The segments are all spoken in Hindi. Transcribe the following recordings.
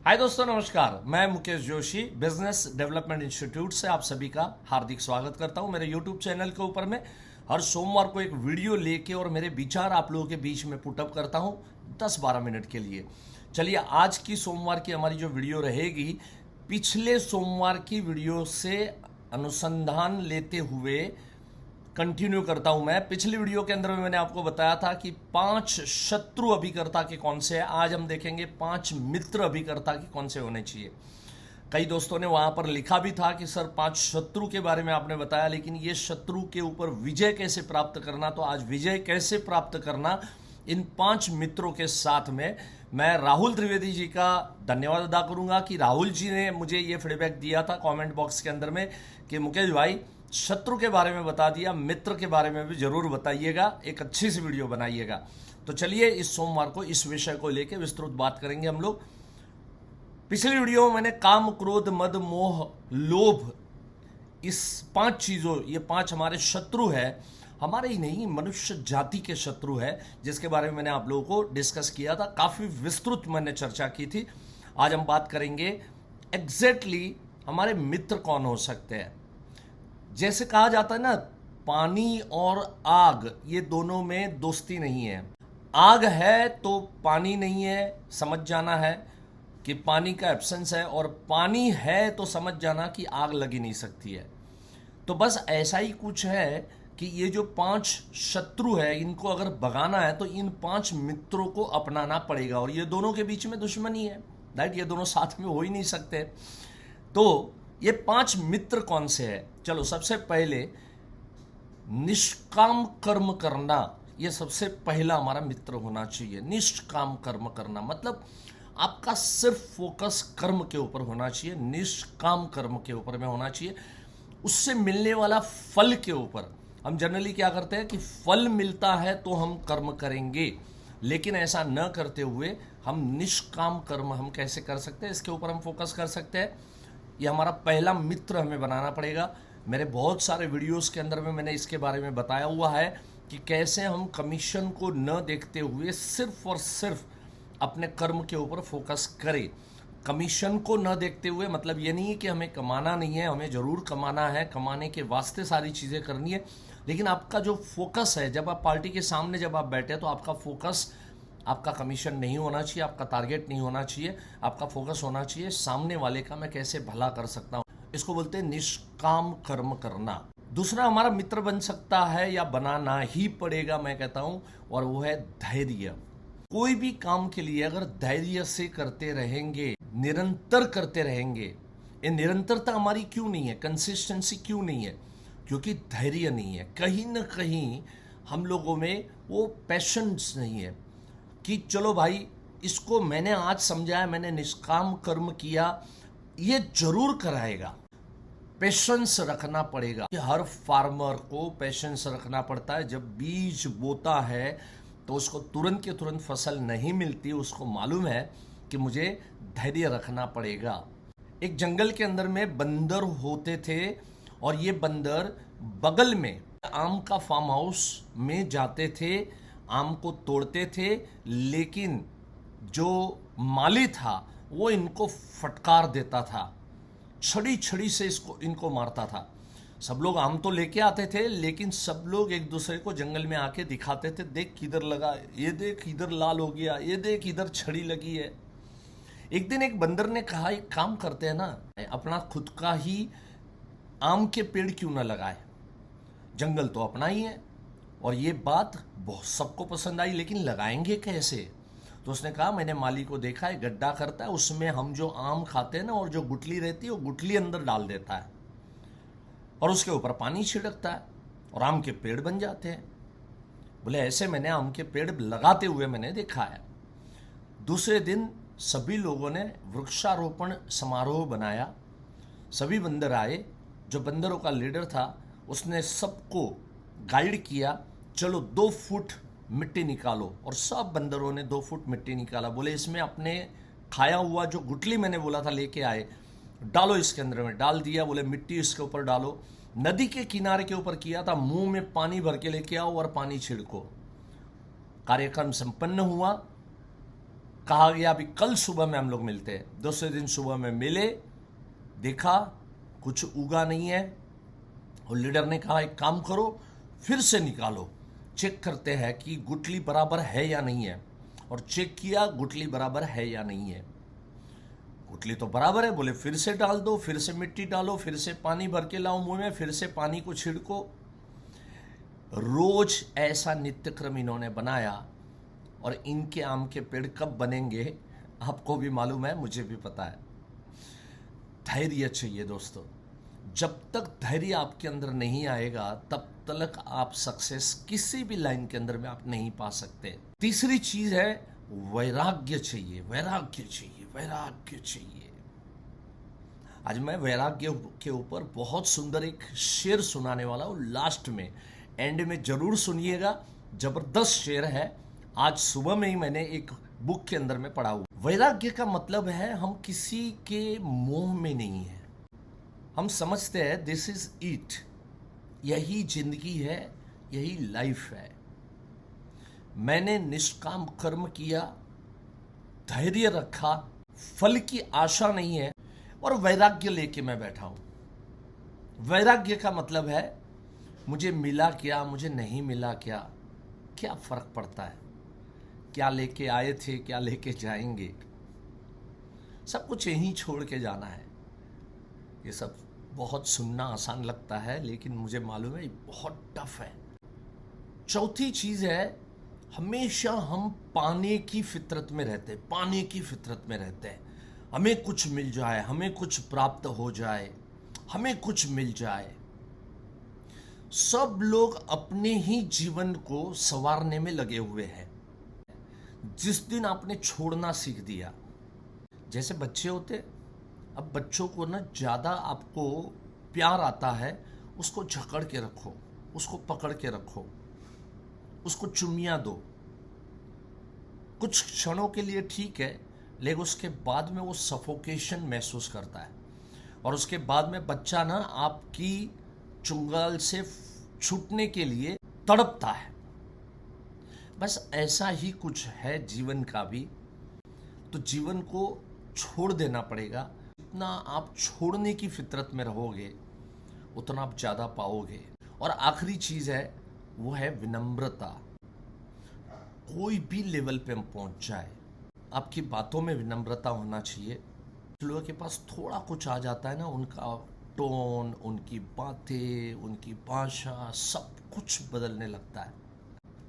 हाय दोस्तों, नमस्कार। मैं Mukesh Joshi business development institute से आप सभी का हार्दिक स्वागत करता हूं। मेरे यूट्यूब चैनल के ऊपर मैं हर सोमवार को एक वीडियो लेके और मेरे विचार आप लोगों के बीच में पुटअप करता हूं 10-12 मिनट के लिए। चलिए, आज की सोमवार की हमारी जो वीडियो रहेगी, पिछले सोमवार की वीडियो से अनुसंधान लेते हुए कंटिन्यू करता हूं। मैं पिछली वीडियो के अंदर में मैंने आपको बताया था कि 5 शत्रु अभिकर्ता के कौन से हैं। आज हम देखेंगे 5 मित्र अभिकर्ता के कौन से होने चाहिए। कई दोस्तों ने वहां पर लिखा भी था कि सर 5 शत्रु के बारे में आपने बताया, लेकिन ये शत्रु के ऊपर विजय कैसे प्राप्त करना। तो आज विजय कैसे प्राप्त करना इन 5 मित्रों के साथ में मैं राहुल त्रिवेदी जी का धन्यवाद अदा करूंगा कि राहुल जी ने मुझे ये फीडबैक दिया था कमेंट बॉक्स के अंदर में कि मुकेश भाई, शत्रु के बारे में बता दिया, मित्र के बारे में भी जरूर बताइएगा, एक अच्छी सी वीडियो बनाइएगा। तो चलिए, इस सोमवार को इस विषय को लेकर विस्तृत बात करेंगे हम लोग। पिछली वीडियो में मैंने काम, क्रोध, मद, मोह, लोभ, इस 5 चीजों, ये 5 हमारे शत्रु है, हमारे ही नहीं मनुष्य जाति के शत्रु है, जिसके बारे में मैंने आप लोगों को डिस्कस किया था। काफी विस्तृत मैंने चर्चा की थी। आज हम बात करेंगे एग्जैक्टली हमारे मित्र कौन हो सकते हैं। जैसे कहा जाता है ना, पानी और आग, ये दोनों में दोस्ती नहीं है। आग है तो पानी नहीं है, समझ जाना है कि पानी का एब्सेंस है, और पानी है तो समझ जाना कि आग लग ही नहीं सकती है। तो बस ऐसा ही कुछ है कि ये जो 5 शत्रु है, इनको अगर भगाना है तो इन 5 मित्रों को अपनाना पड़ेगा, और ये दोनों के बीच में दुश्मनी है, राइट। ये दोनों साथ में हो ही नहीं सकते। तो ये 5 मित्र कौन से हैं? चलो, सबसे पहले निष्काम कर्म करना, ये सबसे पहला हमारा मित्र होना चाहिए। निष्काम कर्म करना मतलब आपका सिर्फ फोकस कर्म के ऊपर होना चाहिए, निष्काम कर्म के ऊपर में होना चाहिए, उससे मिलने वाला फल के ऊपर। हम जनरली क्या करते हैं कि फल मिलता है तो हम कर्म करेंगे, लेकिन ऐसा न करते हुए हम निष्काम कर्म हम कैसे कर सकते हैं, इसके ऊपर हम फोकस कर सकते हैं। ये हमारा पहला मित्र हमें बनाना पड़ेगा। मेरे बहुत सारे वीडियोस के अंदर में मैंने इसके बारे में बताया हुआ है कि कैसे हम कमीशन को न देखते हुए सिर्फ और सिर्फ अपने कर्म के ऊपर फोकस करें। कमीशन को न देखते हुए मतलब ये नहीं है कि हमें कमाना नहीं है, हमें ज़रूर कमाना है, कमाने के वास्ते सारी चीज़ें करनी है, लेकिन आपका जो फोकस है, जब आप पार्टी के सामने जब आप बैठे तो आपका फोकस, आपका कमीशन नहीं होना चाहिए, आपका टारगेट नहीं होना चाहिए, आपका फोकस होना चाहिए सामने वाले का मैं कैसे भला कर सकता हूँ। इसको बोलते हैं निष्काम कर्म करना। दूसरा हमारा मित्र बन सकता है या बनाना ही पड़ेगा, मैं कहता हूँ, और वो है धैर्य। कोई भी काम के लिए अगर धैर्य से करते रहेंगे, निरंतर करते रहेंगे, ये निरंतरता हमारी क्यों नहीं है, कंसिस्टेंसी क्यों नहीं है? क्योंकि धैर्य नहीं है। कहीं ना कहीं हम लोगों में वो पैशंस नहीं है कि चलो भाई, इसको मैंने आज समझाया, मैंने निष्काम कर्म किया, ये जरूर कराएगा। पेशेंस रखना पड़ेगा कि हर फार्मर को पेशेंस रखना पड़ता है। जब बीज बोता है तो उसको तुरंत के तुरंत फसल नहीं मिलती, उसको मालूम है कि मुझे धैर्य रखना पड़ेगा। एक जंगल के अंदर में बंदर होते थे, और ये बंदर बगल में आम का फार्म हाउस में जाते थे, आम को तोड़ते थे, लेकिन जो माली था वो इनको फटकार देता था, छड़ी छड़ी से इनको मारता था। सब लोग आम तो लेके आते थे, लेकिन सब लोग एक दूसरे को जंगल में आके दिखाते थे, देख किधर लगा, ये देख इधर लाल हो गया, ये देख इधर छड़ी लगी है। एक दिन एक बंदर ने कहा, एक काम करते हैं ना, अपना खुद का ही आम के पेड़ क्यों ना लगाए, जंगल तो अपना ही है। और ये बात बहुत सबको पसंद आई, लेकिन लगाएंगे कैसे? तो उसने कहा, मैंने माली को देखा है, गड्ढा करता है, उसमें हम जो आम खाते हैं ना, और जो गुठली रहती है वो गुठली अंदर डाल देता है, और उसके ऊपर पानी छिड़कता है, और आम के पेड़ बन जाते हैं। बोले, ऐसे मैंने आम के पेड़ लगाते हुए मैंने देखा है। दूसरे दिन सभी लोगों ने वृक्षारोपण समारोह बनाया, सभी बंदर आए। जो बंदरों का लीडर था उसने सबको गाइड किया, चलो 2 फुट मिट्टी निकालो, और सब बंदरों ने 2 फुट मिट्टी निकाला। बोले, इसमें अपने खाया हुआ जो गुठली मैंने बोला था लेके आए, डालो इसके अंदर में। डाल दिया। बोले, मिट्टी इसके ऊपर डालो। नदी के किनारे के ऊपर किया था, मुंह में पानी भर के लेके आओ और पानी छिड़को। कार्यक्रम संपन्न हुआ। कहा गया अभी कल सुबह में हम लोग मिलते हैं। दूसरे दिन सुबह में मिले, देखा कुछ उगा नहीं है, और लीडर ने कहा एक काम करो, फिर से निकालो, चेक करते हैं कि गुठली बराबर है या नहीं है। और चेक किया, गुठली बराबर है या नहीं है। गुठली तो बराबर है, बोले फिर से डाल दो, फिर से मिट्टी डालो, फिर से पानी भर के लाओ मुंह में, फिर से पानी को छिड़को। रोज ऐसा नित्य क्रम इन्होंने बनाया। और इनके आम के पेड़ कब बनेंगे आपको भी मालूम है, मुझे भी पता है। धैर्य चाहिए दोस्तों। जब तक धैर्य आपके अंदर नहीं आएगा तब तक आप सक्सेस किसी भी लाइन के अंदर में आप नहीं पा सकते। तीसरी चीज है वैराग्य चाहिए, वैराग्य चाहिए, वैराग्य चाहिए। आज मैं वैराग्य के ऊपर बहुत सुंदर एक शेर सुनाने वाला हूं। लास्ट में, एंड में जरूर सुनिएगा, जबरदस्त शेर है। आज सुबह में ही मैंने एक बुक के अंदर में पढ़ा हुआ। वैराग्य का मतलब है हम किसी के मोह में नहीं है। हम समझते हैं दिस इज इट, यही जिंदगी है, यही लाइफ है। मैंने निष्काम कर्म किया, धैर्य रखा, फल की आशा नहीं है, और वैराग्य लेके मैं बैठा हूं। वैराग्य का मतलब है मुझे मिला क्या, मुझे नहीं मिला क्या फर्क पड़ता है। क्या लेके आए थे, क्या लेके जाएंगे, सब कुछ यहीं छोड़ के जाना है। ये सब बहुत सुनना आसान लगता है, लेकिन मुझे मालूम है ये बहुत टफ है। चौथी चीज है, हमेशा हम पाने की फितरत में रहते हैं, पाने की फितरत में रहते हैं। हमें कुछ मिल जाए, हमें कुछ प्राप्त हो जाए, हमें कुछ मिल जाए। सब लोग अपने ही जीवन को संवारने में लगे हुए हैं। जिस दिन आपने छोड़ना सीख दिया, जैसे बच्चे होते, अब बच्चों को ना ज्यादा आपको प्यार आता है, उसको जकड़ के रखो, उसको पकड़ के रखो, उसको चुम्मियां दो। कुछ क्षणों के लिए ठीक है, लेकिन उसके बाद में वो सफोकेशन महसूस करता है, और उसके बाद में बच्चा ना आपकी चुंगल से छूटने के लिए तड़पता है। बस ऐसा ही कुछ है जीवन का भी। तो जीवन को छोड़ देना पड़ेगा। जितना आप छोड़ने की फितरत में रहोगे उतना आप ज्यादा पाओगे। और आखिरी चीज है, वो है विनम्रता। कोई भी लेवल पे हम पहुंच जाए, आपकी बातों में विनम्रता होना चाहिए। लोगों के पास थोड़ा कुछ आ जाता है ना, उनका टोन, उनकी बातें, उनकी भाषा, सब कुछ बदलने लगता है,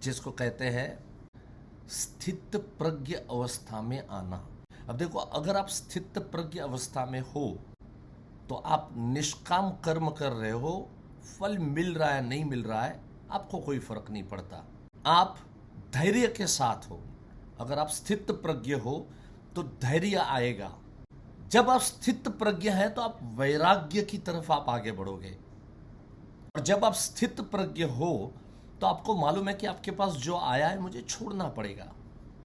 जिसको कहते हैं स्थित प्रज्ञ अवस्था में आना। अब देखो, अगर आप स्थित प्रज्ञ अवस्था में हो तो आप निष्काम कर्म कर रहे हो, फल मिल रहा है नहीं मिल रहा है आपको कोई फर्क नहीं पड़ता। आप धैर्य के साथ हो। अगर आप स्थित प्रज्ञ हो तो धैर्य आएगा। जब आप स्थित प्रज्ञ हैं तो आप वैराग्य की तरफ आप आगे बढ़ोगे। और जब आप स्थित प्रज्ञ हो तो आपको मालूम है कि आपके पास जो आया है मुझे छोड़ना पड़ेगा।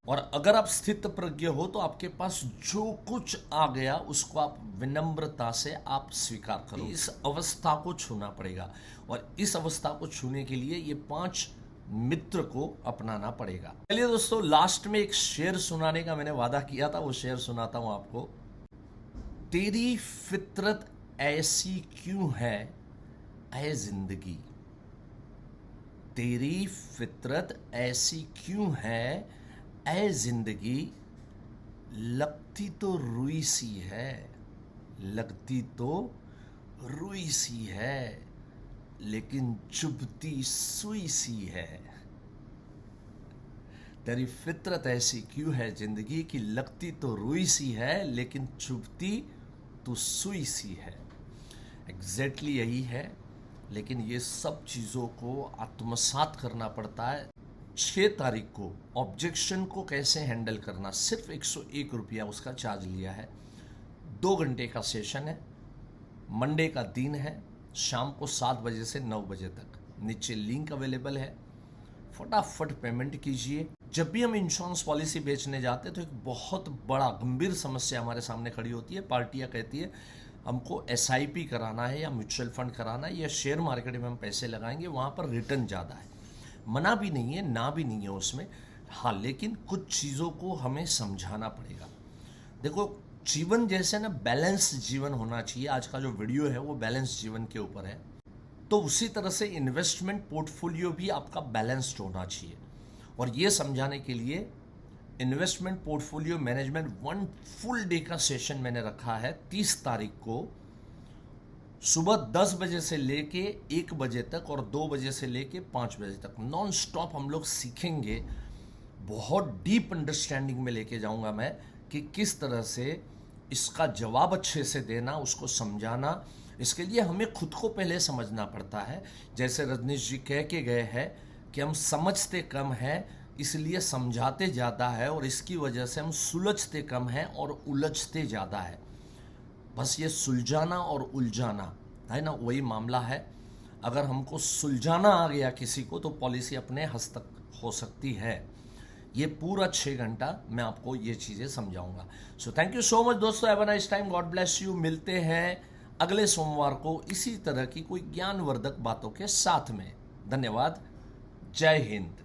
और अगर आप स्थित प्रज्ञ हो तो आपके पास जो कुछ आ गया उसको आप विनम्रता से आप स्वीकार करो। इस अवस्था को छूना पड़ेगा, और इस अवस्था को छूने के लिए ये 5 मित्र को अपनाना पड़ेगा। चलिए दोस्तों, लास्ट में एक शेर सुनाने का मैंने वादा किया था, वो शेर सुनाता हूं आपको। तेरी फितरत ऐसी क्यों है ऐ जिंदगी, तेरी फितरत ऐसी क्यों है ऐ जिंदगी, लगती तो रुई सी है, लगती तो रुई सी है, लेकिन चुभती सुई सी है। तेरी फितरत ऐसी क्यों है जिंदगी कि लगती तो रुई सी है, लेकिन चुभती तो सुई सी है। एग्जैक्टली यही है। लेकिन ये सब चीज़ों को आत्मसात करना पड़ता है। 6 तारीख को ऑब्जेक्शन को कैसे हैंडल करना, सिर्फ 101 रुपया उसका चार्ज लिया है। 2 घंटे का सेशन है, मंडे का दिन है, शाम को 7 बजे से 9 बजे तक। नीचे लिंक अवेलेबल है, फटाफट पेमेंट कीजिए। जब भी हम इंश्योरेंस पॉलिसी बेचने जाते हैं तो एक बहुत बड़ा गंभीर समस्या हमारे सामने खड़ी होती है। पार्टियां कहती है हमको SIP कराना है या म्यूचुअल फंड कराना है या शेयर मार्केट में हम पैसे लगाएंगे, वहाँ पर रिटर्न ज़्यादा है। मना भी नहीं है, ना भी नहीं है उसमें, हाँ, लेकिन कुछ चीज़ों को हमें समझाना पड़ेगा। देखो, जीवन जैसे ना बैलेंस जीवन होना चाहिए। आज का जो वीडियो है वो बैलेंस जीवन के ऊपर है। तो उसी तरह से इन्वेस्टमेंट पोर्टफोलियो भी आपका बैलेंस्ड होना चाहिए। और ये समझाने के लिए investment portfolio management 1 full day का सेशन मैंने रखा है 30 तारीख को, सुबह 10 बजे से लेके 1 बजे तक और 2 बजे से लेके 5 बजे तक नॉन स्टॉप हम लोग सीखेंगे। बहुत डीप अंडरस्टैंडिंग में लेके जाऊंगा मैं कि किस तरह से इसका जवाब अच्छे से देना, उसको समझाना। इसके लिए हमें खुद को पहले समझना पड़ता है। जैसे रजनीश जी कह के गए हैं कि हम समझते कम हैं इसलिए समझाते ज़्यादा है, और इसकी वजह से हम सुलझते कम हैं और उलझते ज़्यादा है। बस ये सुलझाना और उलझाना है ना, वही मामला है। अगर हमको सुलझाना आ गया किसी को तो पॉलिसी अपने हस्तक हो सकती है। ये पूरा 6 घंटा मैं आपको ये चीज़ें समझाऊंगा। So thank you so much दोस्तों, have a nice time, God bless you. मिलते हैं अगले सोमवार को इसी तरह की कोई ज्ञानवर्धक बातों के साथ में। धन्यवाद, जय हिंद।